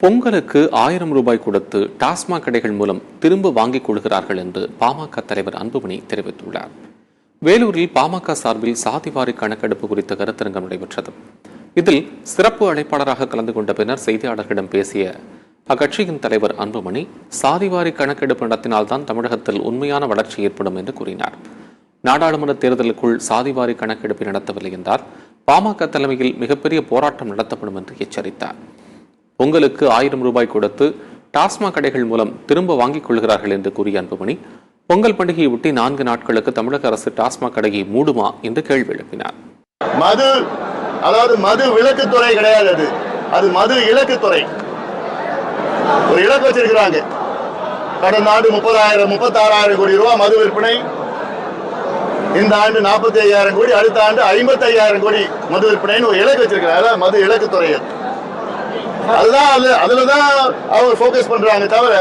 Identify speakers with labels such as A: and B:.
A: பொங்கலுக்கு 1000 ரூபாய் கொடுத்து டாஸ்மாக் கடைகள் மூலம் திரும்ப வாங்கிக் கொள்கிறார்கள் என்று பாமக தலைவர் அன்புமணி தெரிவித்துள்ளார். வேலூரில் பாமக சார்பில் சாதிவாரி கணக்கெடுப்பு குறித்த கருத்தரங்கம் நடைபெற்றது. இதில் சிறப்பு அழைப்பாளராக கலந்து கொண்ட பின்னர் செய்தியாளர்களிடம் பேசிய அக்கட்சியின் தலைவர் அன்புமணி, சாதிவாரி கணக்கெடுப்பு நடத்தினால்தான் தமிழகத்தில் உண்மையான வளர்ச்சி ஏற்படும் என்று கூறினார். நாடாளுமன்ற தேர்தலுக்குள் சாதிவாரி கணக்கெடுப்பை நடத்தவில்லை என்றால் பாமக தலைமையில் மிகப்பெரிய போராட்டம் நடத்தப்படும் என்று எச்சரித்தார். பொங்கலுக்கு 1000 ரூபாய் கொடுத்து டாஸ்மாக் கடைகள் மூலம் திரும்ப வாங்கிக் கொள்கிறார்கள் என்று கூறிய அன்புமணி, பொங்கல் பண்டிகையை ஒட்டி 4 நாட்களுக்கு தமிழக அரசு டாஸ்மாக் கடையை மூடுமா என்று கேள்வி எழுப்பினார்.
B: மது விலக்குத்துறை கிடையாது, அது மது இலக்குத்துறை. ஒரு இலக்கு வச்சிருக்கிறாங்க. கடந்த ஆண்டு 36,000 கோடி ரூபாய் மது விற்பனை, இந்த ஆண்டு 45,000 கோடி, அடுத்த ஆண்டு 55,000 கோடி மது விற்பனைன்னு ஒரு இலக்கு வச்சிருக்கிறாங்க. மது இலக்குத்துறை அதுதான், அதுலதான் அவங்க போக்கஸ் பண்றாங்க தவிர